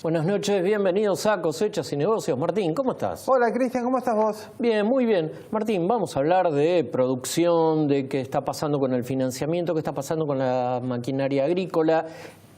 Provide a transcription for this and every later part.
Buenas noches, bienvenidos a Cosechas y Negocios. Martín, ¿cómo estás? Hola, Cristian, ¿cómo estás vos? Bien, muy bien. Martín, vamos a hablar de producción, de qué está pasando con el financiamiento, qué está pasando con la maquinaria agrícola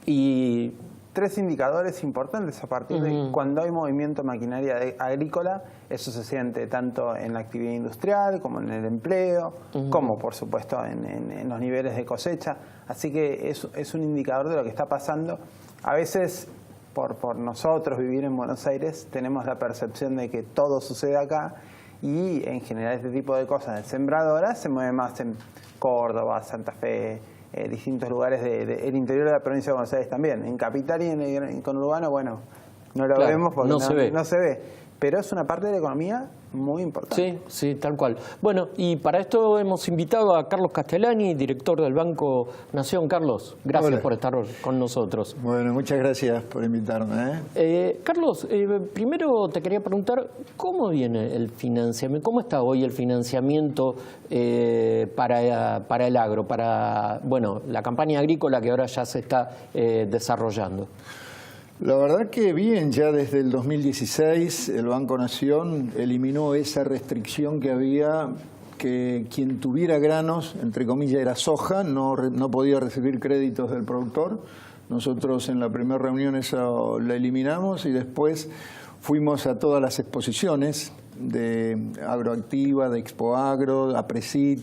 y... Tres indicadores importantes a partir de cuando hay movimiento de maquinaria agrícola. Eso se siente tanto en la actividad industrial como en el empleo, como por supuesto en los niveles de cosecha. Así que es un indicador de lo que está pasando. A veces, por nosotros vivir en Buenos Aires, tenemos la percepción de que todo sucede acá y en general este tipo de cosas de sembradoras se mueve más en Córdoba, Santa Fe, distintos lugares del interior de la provincia de Buenos Aires también. En Capital y en conurbano, bueno, no lo vemos porque no se ve. Pero es una parte de la economía muy importante. Sí, sí, tal cual. Bueno, y para esto hemos invitado a Carlos Castellani, director del Banco Nación. Carlos, gracias por estar con nosotros. Bueno, muchas gracias por invitarme. Carlos, primero te quería preguntar, ¿cómo viene el financiamiento? ¿Cómo está hoy el financiamiento para el agro, para la campaña agrícola que ahora ya se está desarrollando? La verdad que bien, ya desde el 2016 el Banco Nación eliminó esa restricción que había, que quien tuviera granos, entre comillas era soja, no podía recibir créditos del productor. Nosotros en la primera reunión eso la eliminamos y después fuimos a todas las exposiciones de Agroactiva, de Expoagro, Apresid,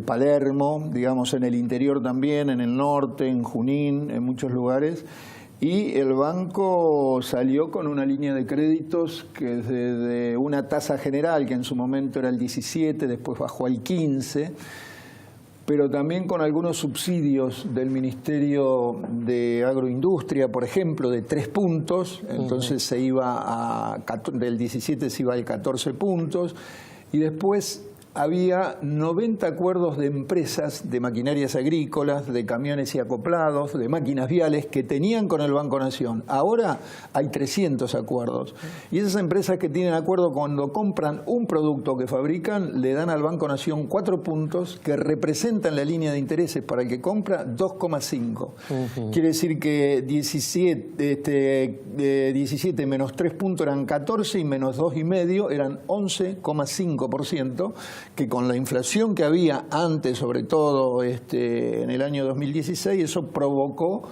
Palermo, digamos en el interior también, en el norte, en Junín, en muchos lugares. Y el banco salió con una línea de créditos que desde una tasa general, que en su momento era el 17, después bajó al 15, pero también con algunos subsidios del Ministerio de Agroindustria, por ejemplo, de 3 puntos, entonces se iba del 17 se iba al 14 puntos, y después había 90 acuerdos de empresas de maquinarias agrícolas, de camiones y acoplados, de máquinas viales que tenían con el Banco Nación. Ahora hay 300 acuerdos. Y esas empresas que tienen acuerdo cuando compran un producto que fabrican, le dan al Banco Nación 4 puntos que representan la línea de intereses para el que compra 2,5. Quiere decir que 17 menos 3 puntos eran 14 y menos 2,5 eran 11,5%. Que con la inflación que había antes, sobre todo en el año 2016, eso provocó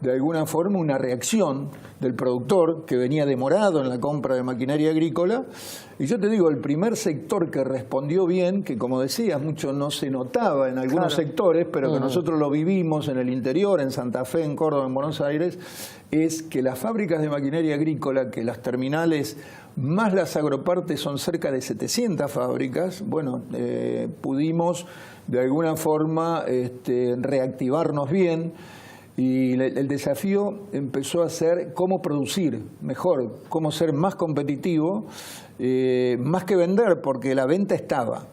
de alguna forma una reacción del productor que venía demorado en la compra de maquinaria agrícola. Y yo te digo, el primer sector que respondió bien, que como decías, mucho no se notaba en algunos sectores, pero que nosotros lo vivimos en el interior, en Santa Fe, en Córdoba, en Buenos Aires, es que las fábricas de maquinaria agrícola, que las terminales más las agropartes son cerca de 700 fábricas, bueno, pudimos de alguna forma reactivarnos bien. Y el desafío empezó a ser cómo producir mejor, cómo ser más competitivo, más que vender, porque la venta estaba.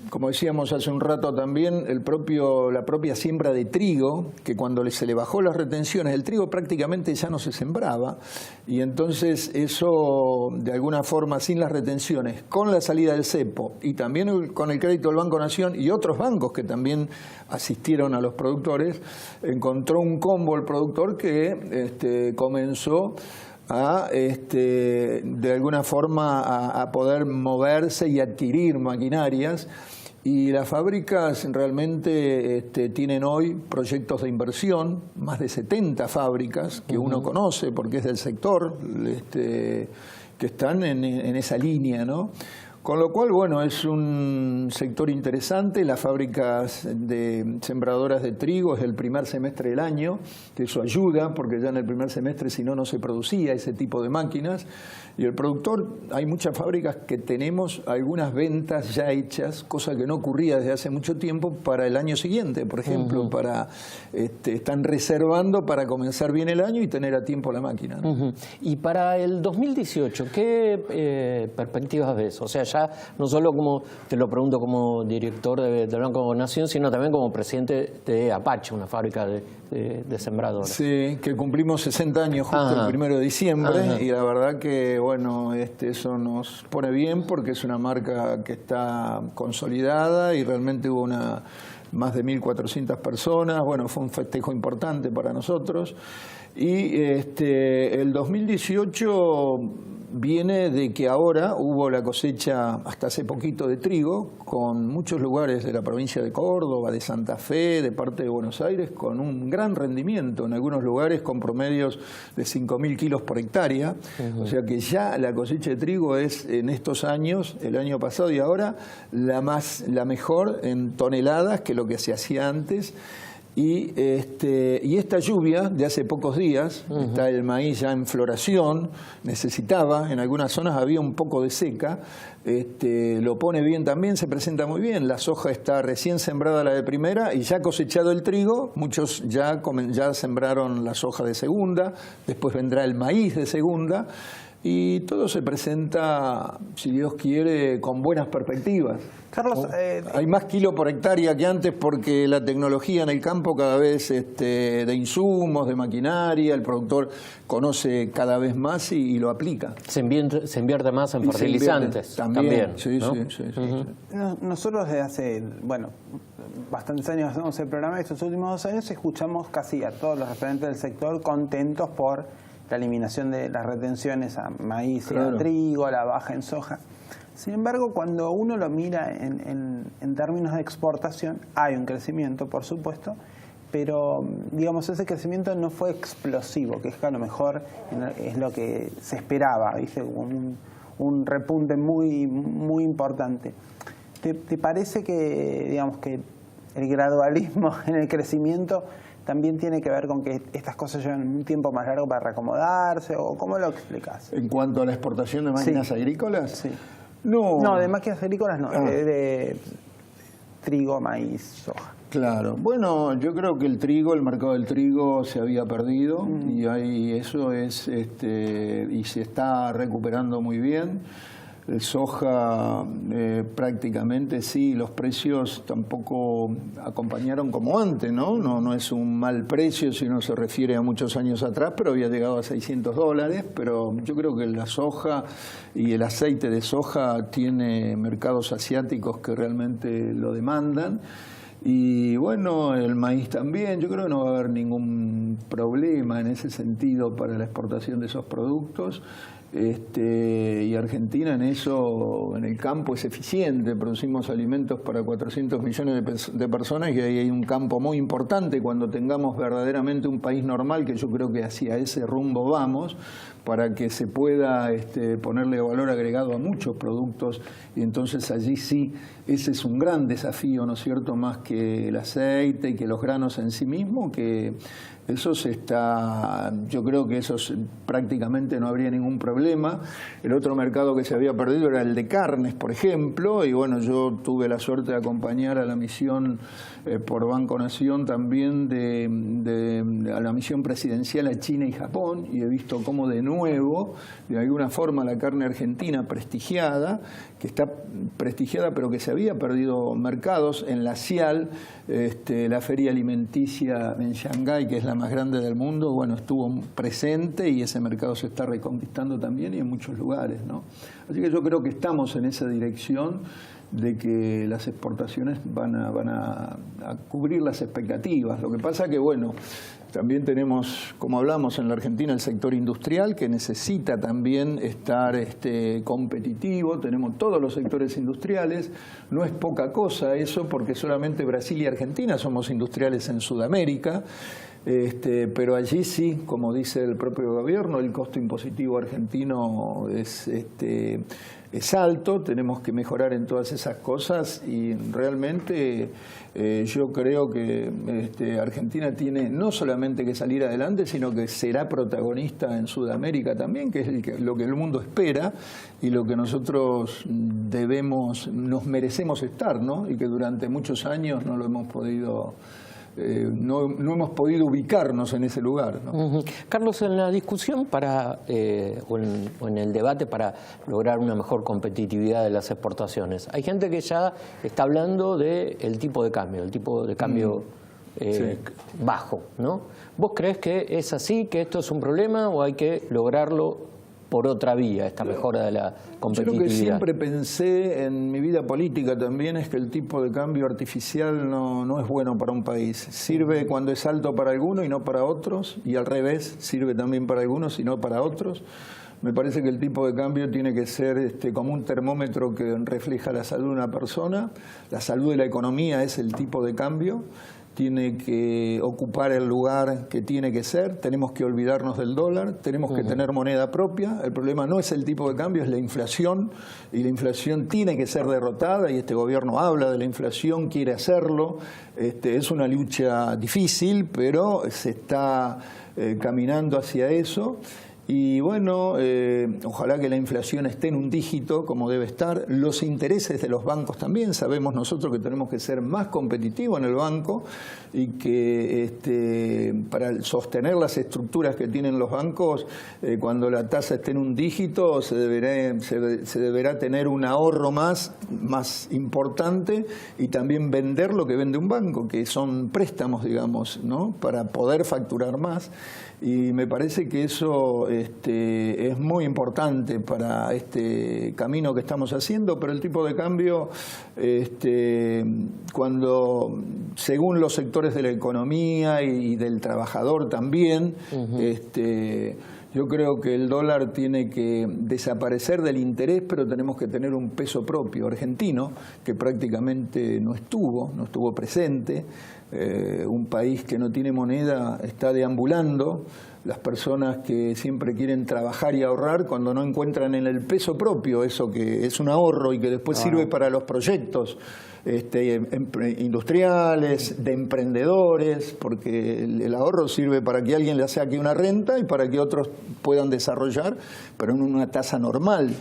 Como decíamos hace un rato también, la propia siembra de trigo, que cuando se le bajó las retenciones, el trigo prácticamente ya no se sembraba, y entonces eso, de alguna forma, sin las retenciones, con la salida del cepo y también con el crédito del Banco Nación y otros bancos que también asistieron a los productores, encontró un combo el productor que comenzó a, de alguna forma, a poder moverse y adquirir maquinarias. Y las fábricas realmente tienen hoy proyectos de inversión, más de 70 fábricas que uno conoce porque es del sector, que están en esa línea, ¿no? Con lo cual, bueno, es un sector interesante. Las fábricas de sembradoras de trigo es el primer semestre del año, que eso ayuda, porque ya en el primer semestre si no, no se producía ese tipo de máquinas. Y el productor, hay muchas fábricas que tenemos algunas ventas ya hechas, cosa que no ocurría desde hace mucho tiempo, para el año siguiente, por ejemplo, están reservando para comenzar bien el año y tener a tiempo la máquina, ¿no? Y para el 2018, ¿qué perspectivas ves? O sea, ya no solo como, te lo pregunto como director del Banco Nación, sino también como presidente de Apache, una fábrica de sembradores. Sí, que cumplimos 60 años justo el 1 de diciembre, y la verdad que, bueno, eso nos pone bien porque es una marca que está consolidada y realmente hubo más de 1.400 personas. Bueno, fue un festejo importante para nosotros. Y el 2018 viene de que ahora hubo la cosecha hasta hace poquito de trigo, con muchos lugares de la provincia de Córdoba, de Santa Fe, de parte de Buenos Aires, con un gran rendimiento, en algunos lugares con promedios de 5.000 kilos por hectárea. O sea que ya la cosecha de trigo es en estos años, el año pasado y ahora, la mejor en toneladas que lo que se hacía antes. Y esta lluvia de hace pocos días, está el maíz ya en floración, necesitaba, en algunas zonas había un poco de seca, lo pone bien también, se presenta muy bien. La soja está recién sembrada, la de primera, y ya cosechado el trigo, muchos ya sembraron la soja de segunda, después vendrá el maíz de segunda, y todo se presenta, si Dios quiere, con buenas perspectivas. Carlos, hay más kilo por hectárea que antes porque la tecnología en el campo cada vez de insumos, de maquinaria, el productor conoce cada vez más y lo aplica. Se invierte más en fertilizantes también, sí, ¿no? sí. Nosotros desde hace, bastantes años hacemos el programa y estos últimos 2 años escuchamos casi a todos los referentes del sector contentos por la eliminación de las retenciones a maíz y a trigo, la baja en soja. Sin embargo, cuando uno lo mira en términos de exportación, hay un crecimiento, por supuesto, pero digamos ese crecimiento no fue explosivo, que es que a lo mejor es lo que se esperaba, ¿viste? Un repunte muy, muy importante. ¿Te parece que, digamos, que el gradualismo en el crecimiento también tiene que ver con que estas cosas llevan un tiempo más largo para reacomodarse? ¿O cómo lo explicás? En cuanto a la exportación de máquinas agrícolas, sí. No, de máquinas agrícolas no, de trigo, maíz, soja. Claro, bueno, yo creo que el mercado del trigo se había perdido y eso es, y se está recuperando muy bien. El soja prácticamente sí, los precios tampoco acompañaron como antes, ¿no? No es un mal precio si uno se refiere a muchos años atrás, pero había llegado a $600, pero yo creo que la soja y el aceite de soja tiene mercados asiáticos que realmente lo demandan. Y bueno, el maíz también, yo creo que no va a haber ningún problema en ese sentido para la exportación de esos productos. Y Argentina en eso, en el campo, es eficiente. Producimos alimentos para 400 millones de personas y ahí hay un campo muy importante. Cuando tengamos verdaderamente un país normal, que yo creo que hacia ese rumbo vamos, para que se pueda ponerle valor agregado a muchos productos, y entonces allí sí, ese es un gran desafío, ¿no es cierto?, más que el aceite y que los granos en sí mismos, que yo creo que eso prácticamente no habría ningún problema. El otro mercado que se había perdido era el de carnes, por ejemplo, y bueno, yo tuve la suerte de acompañar a la misión por Banco Nación también a la misión presidencial a China y Japón, y he visto cómo de nuevo, de alguna forma, la carne argentina prestigiada, que está prestigiada pero que se había perdido mercados en la CIAL, la feria alimenticia en Shanghái, que es la más grande del mundo, bueno, estuvo presente y ese mercado se está reconquistando también y en muchos lugares, ¿no? Así que yo creo que estamos en esa dirección de que las exportaciones van a cubrir las expectativas. Lo que pasa que, bueno, también tenemos, como hablamos en la Argentina, el sector industrial que necesita también estar competitivo. Tenemos todos los sectores industriales. No es poca cosa eso, porque solamente Brasil y Argentina somos industriales en Sudamérica. Pero allí sí, como dice el propio gobierno, el costo impositivo argentino es alto, tenemos que mejorar en todas esas cosas y realmente yo creo que Argentina tiene no solamente que salir adelante, sino que será protagonista en Sudamérica también, que es lo que el mundo espera y lo que nosotros nos merecemos estar, ¿no? Y que durante muchos años no lo hemos podido... no hemos podido ubicarnos en ese lugar, ¿no? Carlos, en la discusión o en el debate para lograr una mejor competitividad de las exportaciones, hay gente que ya está hablando del tipo de cambio Sí. bajo, ¿no? ¿Vos crees que es así, que esto es un problema o hay que lograrlo por otra vía, esta mejora de la competitividad? Yo lo que siempre pensé en mi vida política también es que el tipo de cambio artificial no es bueno para un país. Sirve cuando es alto para algunos y no para otros, y al revés, sirve también para algunos y no para otros. Me parece que el tipo de cambio tiene que ser como un termómetro que refleja la salud de una persona. La salud de la economía es el tipo de cambio. Tiene que ocupar el lugar que tiene que ser, tenemos que olvidarnos del dólar, tenemos que tener moneda propia. El problema no es el tipo de cambio, es la inflación, y la inflación tiene que ser derrotada, y este gobierno habla de la inflación, quiere hacerlo. Es una lucha difícil, pero se está caminando hacia eso. Y bueno, ojalá que la inflación esté en un dígito como debe estar. Los intereses de los bancos también. Sabemos nosotros que tenemos que ser más competitivos en el banco y que para sostener las estructuras que tienen los bancos, cuando la tasa esté en un dígito, se deberá tener un ahorro más importante y también vender lo que vende un banco, que son préstamos, digamos, ¿no? Para poder facturar más. Y me parece que eso es muy importante para este camino que estamos haciendo, pero el tipo de cambio, cuando según los sectores de la economía y del trabajador también, yo creo que el dólar tiene que desaparecer del interés, pero tenemos que tener un peso propio argentino, que prácticamente no estuvo presente. Un país que no tiene moneda está deambulando. Las personas que siempre quieren trabajar y ahorrar, cuando no encuentran en el peso propio eso que es un ahorro y que después sirve para los proyectos industriales, de emprendedores, porque el ahorro sirve para que alguien le saque una renta y para que otros puedan desarrollar, pero en una tasa normal.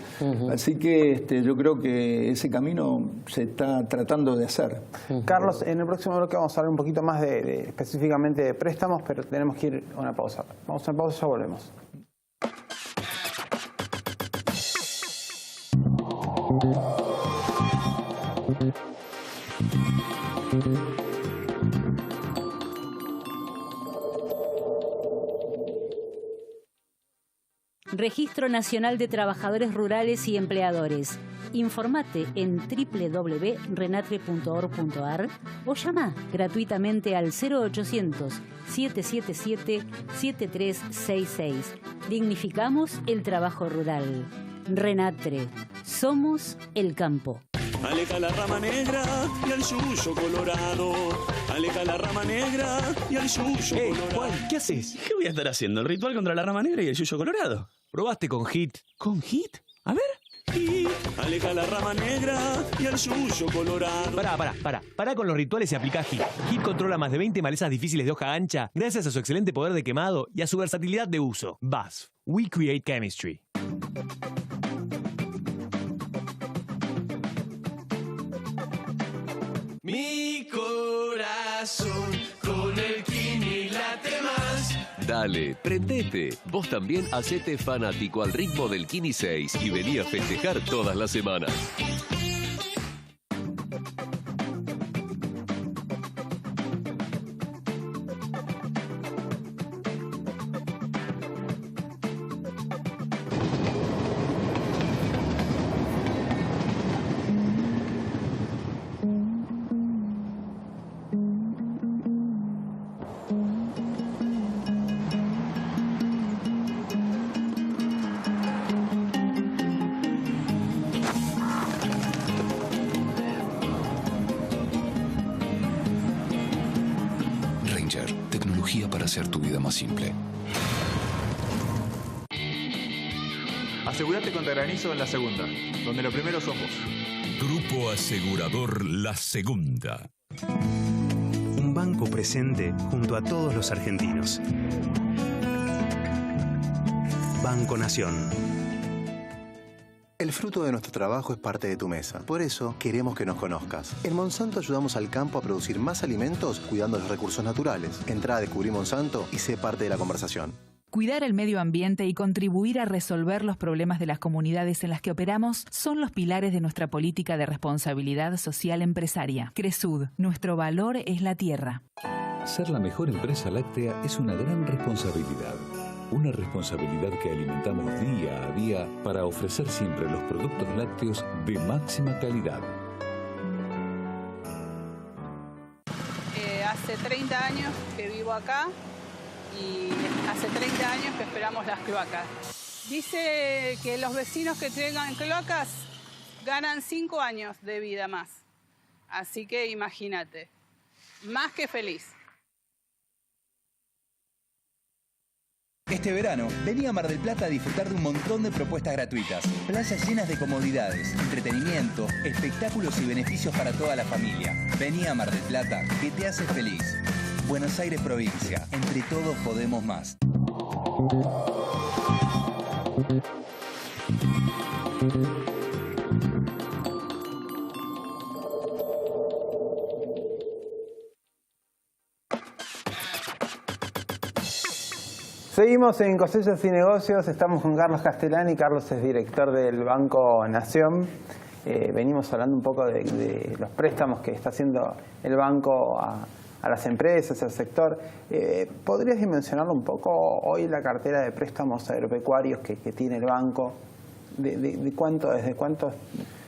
Así que yo creo que ese camino se está tratando de hacer. Carlos, en el próximo bloque vamos a hablar un poquito más específicamente de préstamos, pero tenemos que ir a una pausa. Vamos a una pausa y ya volvemos. Registro Nacional de Trabajadores Rurales y Empleadores. Informate en www.renatre.org.ar o llama gratuitamente al 0800-777-7366. Dignificamos el trabajo rural. Renatre. Somos el campo. Aleja la rama negra y al yuyo colorado. Aleja la rama negra y al yuyo colorado. Juan, ¿qué haces? ¿Qué voy a estar haciendo? ¿El ritual contra la rama negra y el yuyo colorado? ¿Probaste con HIT? ¿Con HIT? A ver. HIT. Aleja la rama negra y al yuyo colorado. Pará con los rituales y aplicá HIT. HIT controla más de 20 malezas difíciles de hoja ancha gracias a su excelente poder de quemado y a su versatilidad de uso. BASF. We create chemistry. Mi corazón con el Kini late más. Dale, prendete. Vos también hacete fanático al ritmo del Kini 6 y vení a festejar todas las semanas. hacer tu vida más simple. Asegurate contra granizo en La Segunda, donde lo primero sos vos. Grupo Asegurador La Segunda. Un banco presente junto a todos los argentinos. Banco Nación. El fruto de nuestro trabajo es parte de tu mesa. Por eso queremos que nos conozcas. En Monsanto ayudamos al campo a producir más alimentos cuidando los recursos naturales. Entrá a Descubrir Monsanto y sé parte de la conversación. Cuidar el medio ambiente y contribuir a resolver los problemas de las comunidades en las que operamos son los pilares de nuestra política de responsabilidad social empresaria. Cresud, nuestro valor es la tierra. Ser la mejor empresa láctea es una gran responsabilidad. Una responsabilidad que alimentamos día a día para ofrecer siempre los productos lácteos de máxima calidad. Hace 30 años que vivo acá y hace 30 años que esperamos las cloacas. Dice que los vecinos que tengan cloacas ganan 5 años de vida más. Así que imagínate, más que feliz. Este verano, vení a Mar del Plata a disfrutar de un montón de propuestas gratuitas. Playas llenas de comodidades, entretenimiento, espectáculos y beneficios para toda la familia. Vení a Mar del Plata, que te hace feliz. Buenos Aires provincia, entre todos podemos más. Seguimos en Cosechas y Negocios, estamos con Carlos Castellani. Carlos es director del Banco Nación. Venimos hablando un poco de los préstamos que está haciendo el banco a las empresas, al sector. ¿Podrías dimensionarlo un poco hoy la cartera de préstamos agropecuarios que tiene el banco? ¿Desde cuántos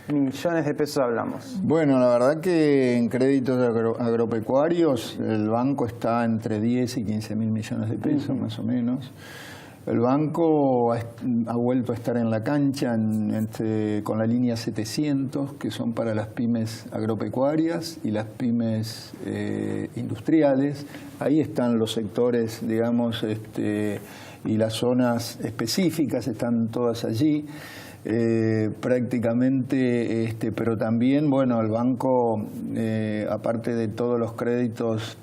millones de pesos hablamos? Bueno, la verdad que en créditos agropecuarios el banco está entre 10 y 15 mil millones de pesos, más o menos. El banco ha vuelto a estar en la cancha con la línea 700, que son para las pymes agropecuarias y las pymes industriales. Ahí están los sectores, digamos, y las zonas específicas, están todas allí. Prácticamente, pero también, bueno, el banco, aparte de todos los créditos,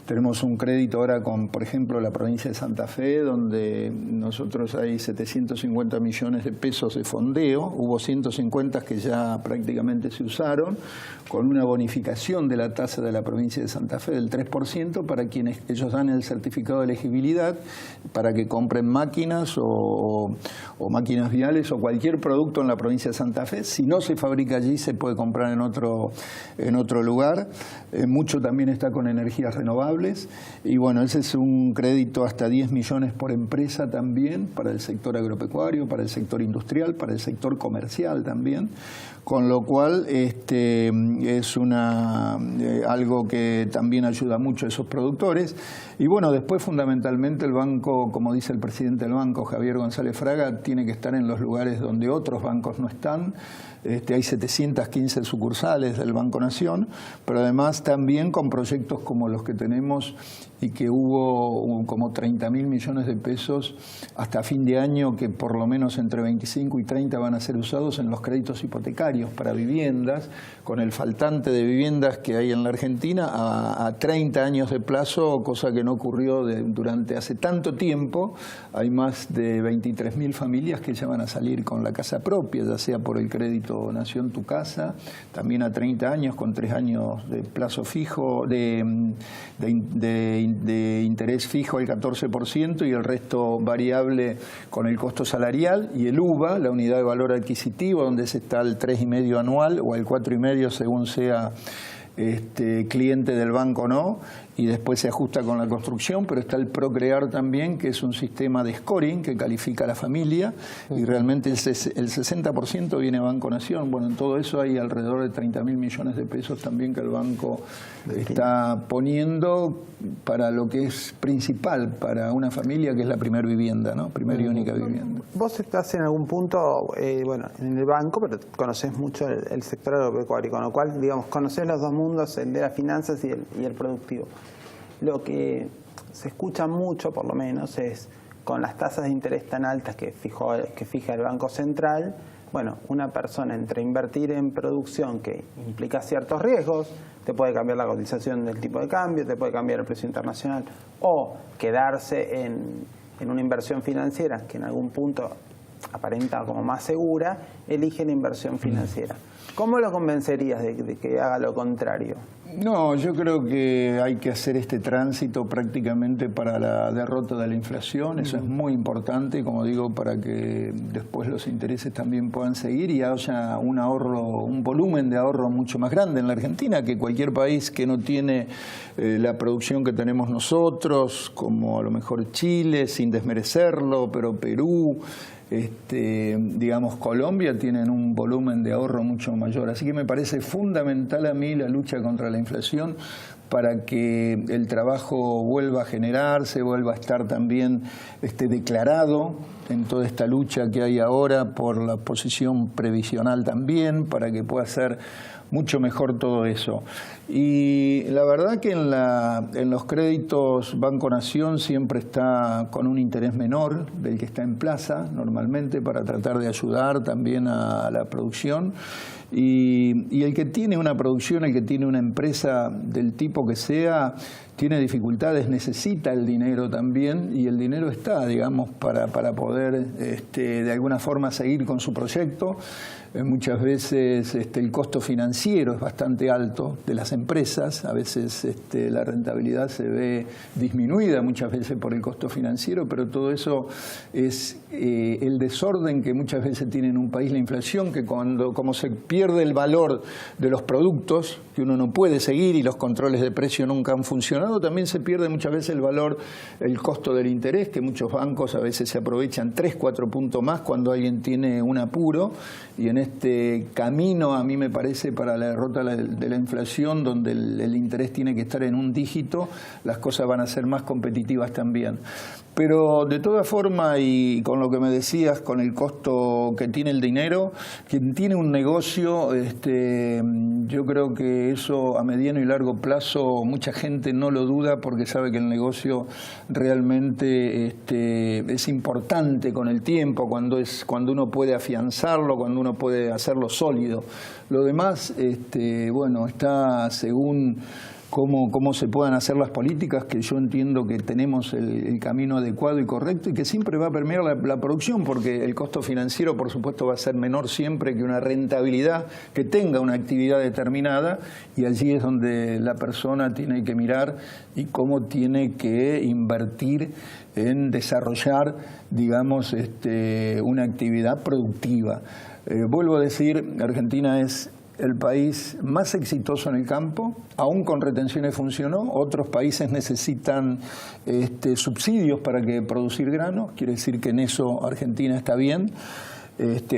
tenemos un crédito ahora con, por ejemplo, la provincia de Santa Fe, donde nosotros hay 750 millones de pesos de fondeo, hubo 150 que ya prácticamente se usaron, con una bonificación de la tasa de la provincia de Santa Fe del 3% para quienes ellos dan el certificado de elegibilidad para que compren máquinas o máquinas viales o cualquier producto en la provincia de Santa Fe. Si no se fabrica allí, se puede comprar en otro lugar. Mucho también está con energías renovables. Y bueno, ese es un crédito hasta 10 millones por empresa también para el sector agropecuario, para el sector industrial, para el sector comercial también. Con lo cual es algo que también ayuda mucho a esos productores. Y bueno, después fundamentalmente el banco, como dice el presidente del banco, Javier González Fraga, tiene que estar en los lugares donde otros bancos no están. Hay 715 sucursales del Banco Nación, pero además también con proyectos como los que tenemos y que hubo como 30.000 millones de pesos hasta fin de año, que por lo menos entre 25 y 30 van a ser usados en los créditos hipotecarios para viviendas, con el faltante de viviendas que hay en la Argentina a 30 años de plazo, cosa que no ocurrió durante hace tanto tiempo. Hay más de 23.000 familias que ya van a salir con la casa propia, ya sea por el crédito Nación Tu Casa, también a 30 años, con 3 años de plazo fijo, de interés fijo al 14% y el resto variable con el costo salarial, y el UVA, la unidad de valor adquisitivo, donde se está al 3,5 anual o al 4,5 según sea cliente del banco o no, y después se ajusta con la construcción, pero está el Procrear también, que es un sistema de scoring que califica a la familia, y realmente el 60% viene Banco Nación. Bueno, en todo eso hay alrededor de 30.000 millones de pesos también que el banco está poniendo para lo que es principal para una familia, que es la primera vivienda, ¿no? Primera y única vivienda. Vos estás en algún punto, bueno, en el banco, pero conocés mucho el sector agropecuario, con lo cual, digamos, conocés los dos mundos, el de las finanzas y el productivo. Lo que se escucha mucho, por lo menos, es con las tasas de interés tan altas que fija el Banco Central. Bueno, una persona entre invertir en producción, que implica ciertos riesgos, te puede cambiar la cotización del tipo de cambio, te puede cambiar el precio internacional, o quedarse en una inversión financiera que en algún punto aparenta como más segura, elige la inversión financiera. ¿Cómo lo convencerías de que haga lo contrario? No, yo creo que hay que hacer este tránsito prácticamente para la derrota de la inflación. Eso es muy importante, como digo, para que después los intereses también puedan seguir y haya un ahorro, un volumen de ahorro mucho más grande en la Argentina que cualquier país que no tiene la producción que tenemos nosotros, como a lo mejor Chile, sin desmerecerlo, pero Perú, digamos Colombia, tienen un volumen de ahorro mucho mayor. Así que me parece fundamental a mí la lucha contra la inflación para que el trabajo vuelva a generarse, vuelva a estar también declarado en toda esta lucha que hay ahora por la posición previsional también, para que pueda ser mucho mejor todo eso. Y la verdad que en los créditos Banco Nación siempre está con un interés menor del que está en plaza normalmente, para tratar de ayudar también a la producción. Y el que tiene una producción, el que tiene una empresa del tipo que sea, tiene dificultades, necesita el dinero también, y el dinero está, digamos, para poder de alguna forma seguir con su proyecto. Muchas veces el costo financiero es bastante alto de las empresas, a veces la rentabilidad se ve disminuida muchas veces por el costo financiero, pero todo eso es el desorden que muchas veces tiene en un país la inflación, que como se pierde el valor de los productos, que uno no puede seguir y los controles de precio nunca han funcionado, también se pierde muchas veces el valor, el costo del interés, que muchos bancos a veces se aprovechan 3-4 puntos más cuando alguien tiene un apuro. Y en este camino, a mí me parece, para la derrota de la inflación, donde el interés tiene que estar en un dígito, las cosas van a ser más competitivas también. Pero de todas formas, y con lo que me decías, con el costo que tiene el dinero, quien tiene un negocio, yo creo que eso a mediano y largo plazo mucha gente no lo duda, porque sabe que el negocio realmente es importante con el tiempo, cuando uno puede afianzarlo, cuando uno puede hacerlo sólido. Lo demás, bueno, está según cómo se puedan hacer las políticas, que yo entiendo que tenemos el camino adecuado y correcto, y que siempre va a permear la producción, porque el costo financiero, por supuesto, va a ser menor siempre que una rentabilidad que tenga una actividad determinada, y allí es donde la persona tiene que mirar y cómo tiene que invertir en desarrollar, digamos, una actividad productiva. Vuelvo a decir, Argentina es el país más exitoso en el campo, aún con retenciones funcionó. Otros países necesitan subsidios para producir granos, quiere decir que en eso Argentina está bien.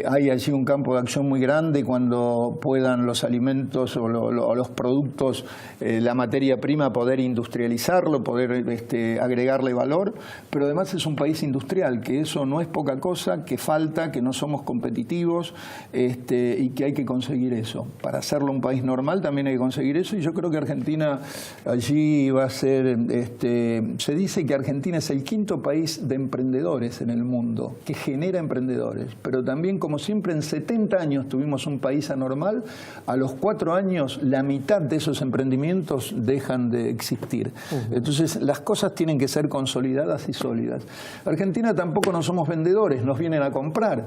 Hay allí un campo de acción muy grande cuando puedan los alimentos o los productos, la materia prima, poder industrializarlo, poder agregarle valor, pero además es un país industrial, que eso no es poca cosa, que falta, que no somos competitivos, y que hay que conseguir eso. Para hacerlo un país normal también hay que conseguir eso, y yo creo que Argentina allí va a ser, se dice que Argentina es el quinto país de emprendedores en el mundo, que genera emprendedores, pero también, como siempre, en 70 años tuvimos un país anormal. A los 4 años la mitad de esos emprendimientos dejan de existir. Entonces las cosas tienen que ser consolidadas y sólidas. Argentina tampoco no somos vendedores, nos vienen a comprar.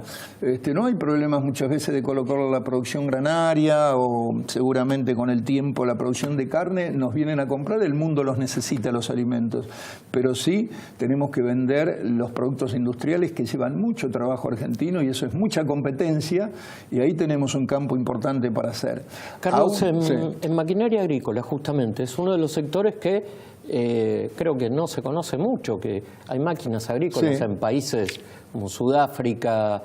No hay problemas muchas veces de colocar la producción granaria, o seguramente con el tiempo la producción de carne, nos vienen a comprar, el mundo los necesita, los alimentos. Pero sí tenemos que vender los productos industriales que llevan mucho trabajo argentino, y eso es mucha competencia, y ahí tenemos un campo importante para hacer. Carlos, en maquinaria agrícola, justamente, es uno de los sectores que creo que no se conoce mucho, que hay máquinas agrícolas en países como Sudáfrica,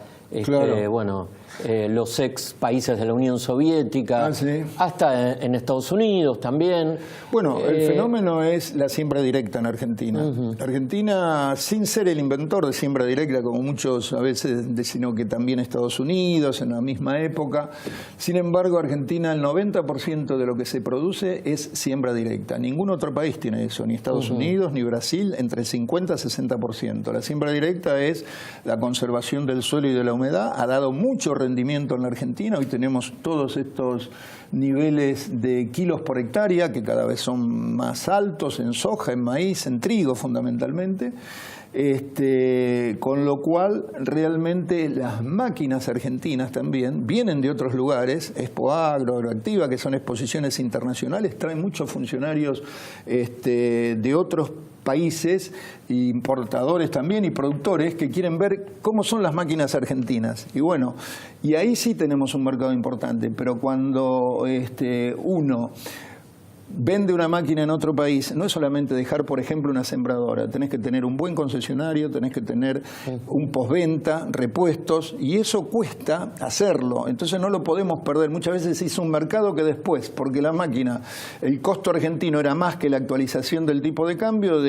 los ex países de la Unión Soviética, hasta en Estados Unidos también. Bueno, el fenómeno es la siembra directa en Argentina. Argentina, sin ser el inventor de siembra directa, como muchos a veces, sino que también Estados Unidos en la misma época. Sin embargo, Argentina, el 90% de lo que se produce es siembra directa. Ningún otro país tiene eso, ni Estados Unidos, ni Brasil, entre el 50 y 60%. La siembra directa es la conservación del suelo y de la humedad, ha dado mucho rendimiento en la Argentina, hoy tenemos todos estos niveles de kilos por hectárea que cada vez son más altos en soja, en maíz, en trigo fundamentalmente. Con lo cual realmente las máquinas argentinas también vienen de otros lugares, Expo Agro, Agroactiva, que son exposiciones internacionales, traen muchos funcionarios de otros países, importadores también y productores que quieren ver cómo son las máquinas argentinas. Y bueno, y ahí sí tenemos un mercado importante, pero cuando uno vende una máquina en otro país, no es solamente dejar, por ejemplo, una sembradora. Tenés que tener un buen concesionario, tenés que tener un postventa, repuestos, y eso cuesta hacerlo. Entonces no lo podemos perder. Muchas veces se hizo un mercado que después, porque la máquina, el costo argentino era más que la actualización del tipo de cambio,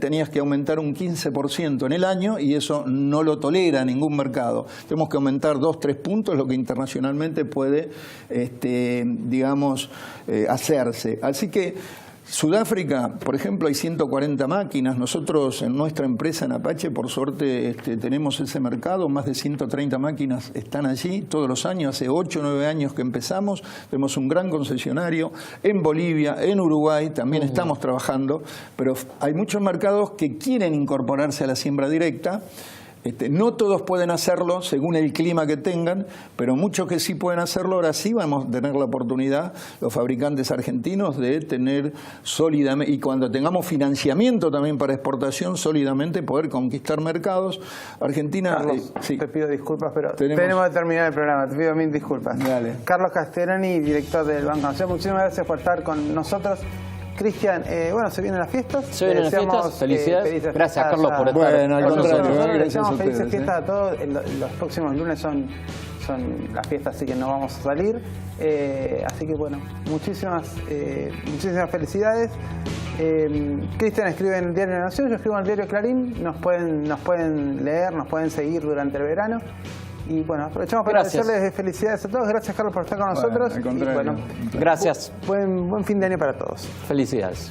tenías que aumentar un 15% en el año, y eso no lo tolera ningún mercado. Tenemos que aumentar 2-3 puntos, lo que internacionalmente puede, hacerse. Así que Sudáfrica, por ejemplo, hay 140 máquinas. Nosotros en nuestra empresa en Apache, por suerte, tenemos ese mercado. Más de 130 máquinas están allí todos los años. Hace 8 o 9 años que empezamos. Tenemos un gran concesionario. En Bolivia, en Uruguay también estamos trabajando. Pero hay muchos mercados que quieren incorporarse a la siembra directa. No todos pueden hacerlo según el clima que tengan, pero muchos que sí pueden hacerlo, ahora sí vamos a tener la oportunidad, los fabricantes argentinos, de tener sólidamente, y cuando tengamos financiamiento también para exportación, sólidamente poder conquistar mercados. Argentina... Carlos, te pido disculpas, pero tenemos que terminar el programa, te pido mil disculpas. Dale. Carlos Castellani, director del Banco Nación, muchísimas gracias por estar con nosotros. Cristian, bueno, se vienen las fiestas. Se vienen las fiestas, felicidades. Gracias, Carlos, por estar con nosotros. Nosotros les deseamos felices fiestas a todos. Los próximos lunes son las fiestas, así que no vamos a salir. Así que bueno, muchísimas felicidades. Cristian escribe en el Diario de la Nación, yo escribo en el Diario Clarín. Nos pueden leer, nos pueden seguir durante el verano. Y bueno, aprovechamos para desearles felicidades a todos. Gracias, Carlos, por estar con nosotros. Al contrario. Y bueno, gracias. Buen fin de año para todos. Felicidades.